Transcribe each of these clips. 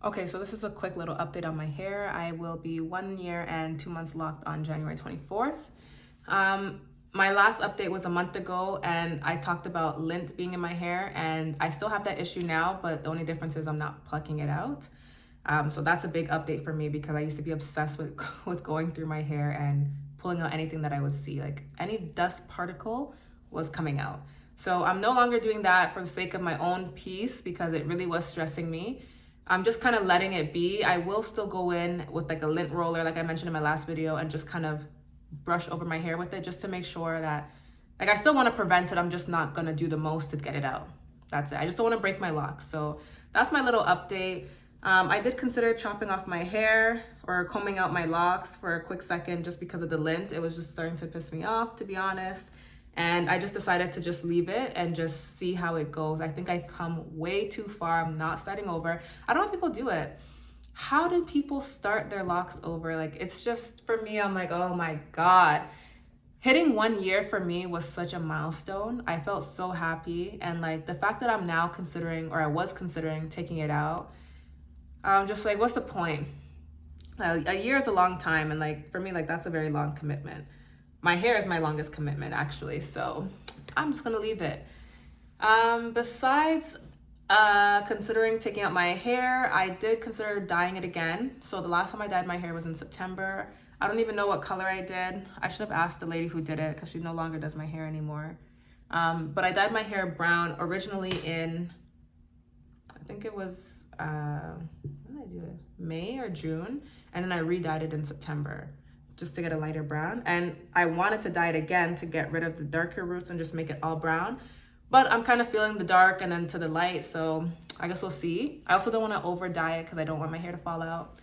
Okay, so this is a quick little update on my hair. I will be 1 year and 2 months locked on January 24th. My last update was a month ago, and I talked about lint being in my hair, and I still have that issue now, but the only difference is I'm not plucking it out. So that's a big update for me because I used to be obsessed with with going through my hair and pulling out anything that I would see, like any dust particle was coming out. So I'm no longer doing that for the sake of my own peace because it really was stressing me. I'm just kind of letting it be. I will still go in with like a lint roller, like I mentioned in my last video, and just kind of brush over my hair with it just to make sure that, like, I still want to prevent it. I'm just not going to do the most to get it out. That's it. I just don't want to break my locks. So that's my little update. I did consider chopping off my hair or combing out my locks for a quick second just because of the lint. It was just starting to piss me off, to be honest. And I just decided to just leave it and just see how it goes. I think I've come way too far. I'm not starting over. I don't know how people do it. How do people start their locks over? Like, it's just, for me, I'm like, oh my God. Hitting 1 year for me was such a milestone. I felt so happy. And like the fact that I'm now considering, or I was considering taking it out, I'm just like, what's the point? A year is a long time. And like, for me, like that's a very long commitment. My hair is my longest commitment actually. So I'm just gonna leave it. Besides considering taking out my hair, I did consider dyeing it again. So the last time I dyed my hair was in September. I don't even know what color I did. I should have asked the lady who did it because she no longer does my hair anymore. But I dyed my hair brown originally in, I think it was, when did I do it? May or June. And then I re-dyed it in September just to get a lighter brown. And I wanted to dye it again to get rid of the darker roots and just make it all brown. But I'm kind of feeling the dark and then to the light, so I guess we'll see. I also don't want to over dye it because I don't want my hair to fall out.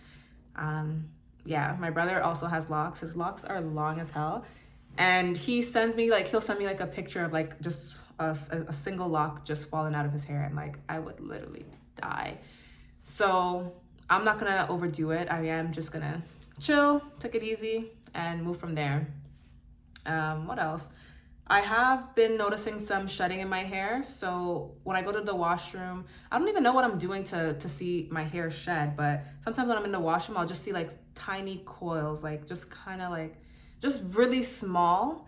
Yeah, my brother also has locks. His locks are long as hell. And he sends me like, he'll send me like a picture of like just a single lock just falling out of his hair. And like, I would literally die. So I'm not gonna overdo it. I am just gonna chill, take it easy, and move from there. What else? I have been noticing some shedding in my hair. So when I go to the washroom, I don't even know what I'm doing to see my hair shed, but sometimes when I'm in the washroom, I'll just see like tiny coils, like just kind of like, just really small.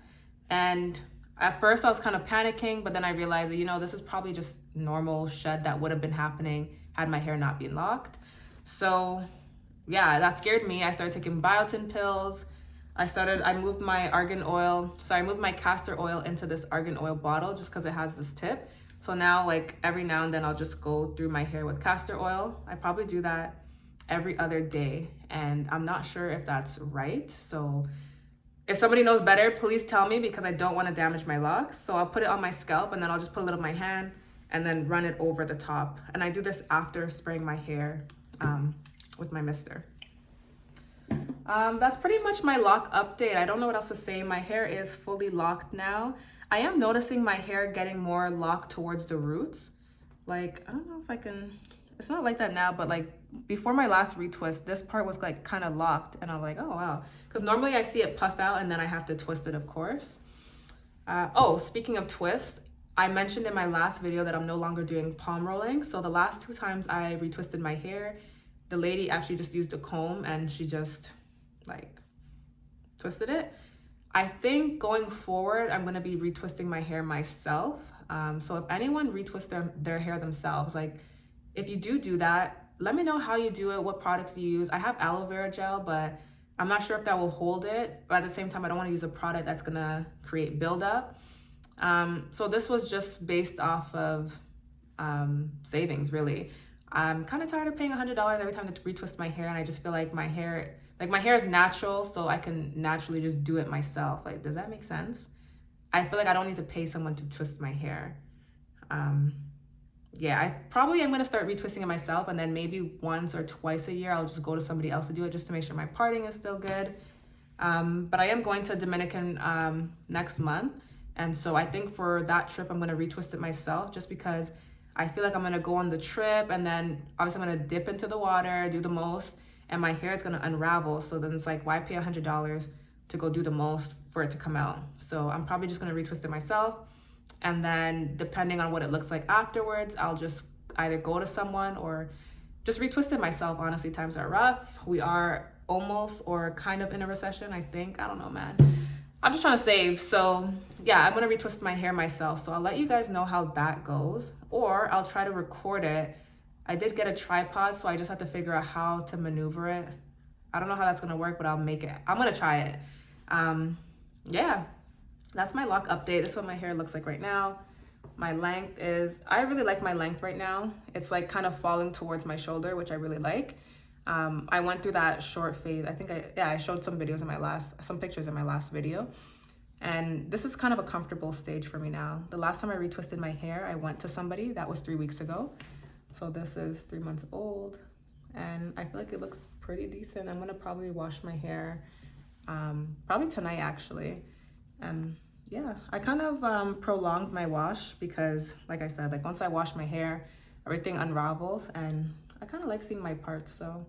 And at first I was kind of panicking, but then I realized that, this is probably just normal shed that would have been happening had my hair not been locked. So yeah, that scared me. I started taking biotin pills. I moved my I moved my castor oil into this argan oil bottle just because it has this tip. So now, like every now and then, I'll just go through my hair with castor oil. I probably do that every other day, and I'm not sure if that's right. So if somebody knows better, please tell me because I don't want to damage my locks. So I'll put it on my scalp and then I'll just put a little in my hand and then run it over the top. And I do this after spraying my hair with my mister. That's pretty much my lock update. I don't know what else to say. My hair is fully locked now. I am noticing my hair getting more locked towards the roots. Like, I don't know if I can, it's not like that now, but like before my last retwist, this part was like kind of locked and I'm like, oh wow. Because normally I see it puff out and then I have to twist it, of course. Speaking of twist, I mentioned in my last video that I'm no longer doing palm rolling. So the last 2 times I retwisted my hair, the lady actually just used a comb and she just like twisted it. I think going forward, I'm gonna be retwisting my hair myself. So if anyone retwists their hair themselves, like if you do that, let me know how you do it, what products you use. I have aloe vera gel, but I'm not sure if that will hold it. But at the same time, I don't wanna use a product that's gonna create buildup. So this was just based off of savings, really. I'm kind of tired of paying $100 every time to retwist my hair, and I just feel like my hair is natural, so I can naturally just do it myself. Like, does that make sense? I feel like I don't need to pay someone to twist my hair. Yeah, I probably am gonna start retwisting it myself, and then maybe once or twice a year, I'll just go to somebody else to do it just to make sure my parting is still good. But I am going to Dominican next month, and so I think for that trip, I'm gonna retwist it myself just because I feel like I'm gonna go on the trip and then obviously I'm gonna dip into the water, do the most, and my hair is gonna unravel. So then it's like, why pay $100 to go do the most for it to come out? So I'm probably just gonna retwist it myself. And then depending on what it looks like afterwards, I'll just either go to someone or just retwisted myself. Honestly, times are rough. We are almost or kind of in a recession, I think. I don't know, man. I'm just trying to save. So yeah, I'm gonna retwist my hair myself. So I'll let you guys know how that goes, or I'll try to record it. I did get a tripod, so I just have to figure out how to maneuver it. I don't know how that's gonna work, but I'll make it. I'm gonna try it. Yeah, that's my lock update. This is what my hair looks like right now. My length is, I really like my length right now. It's like kind of falling towards my shoulder, which I really like. I went through that short phase. I think I showed some videos in some pictures in my last video. And this is kind of a comfortable stage for me now. The last time I retwisted my hair, I went to somebody. That was 3 weeks ago. So this is 3 months old. And I feel like it looks pretty decent. I'm gonna probably wash my hair, probably tonight actually. And yeah, I kind of prolonged my wash because, like I said, like once I wash my hair, everything unravels, and I kind of like seeing my parts. So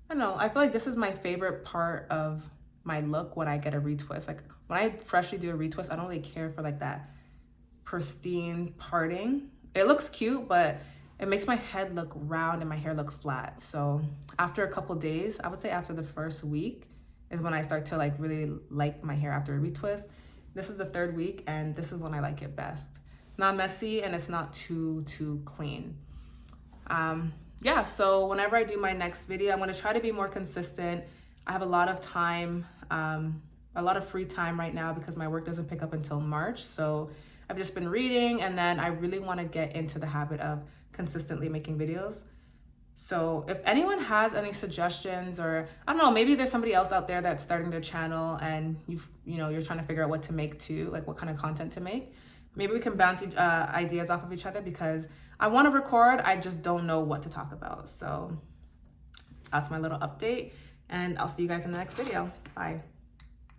I don't know, I feel like this is my favorite part of my look when I get a retwist. Like when I freshly do a retwist, I don't really care for like that pristine parting. It looks cute, but it makes my head look round and my hair look flat. So after a couple days, I would say after the first week is when I start to like really like my hair after a retwist. This is the 3rd week, and this is when I like it best. Not messy, and it's not too clean. Yeah, so whenever I do my next video, I'm gonna try to be more consistent. I have a lot of time, a lot of free time right now because my work doesn't pick up until March. So I've just been reading, and then I really wanna get into the habit of consistently making videos. So if anyone has any suggestions, or I don't know, maybe there's somebody else out there that's starting their channel and you're trying to figure out what to make too, like what kind of content to make. Maybe we can bounce ideas off of each other because I want to record, I just don't know what to talk about. So that's my little update, and I'll see you guys in the next video. Bye.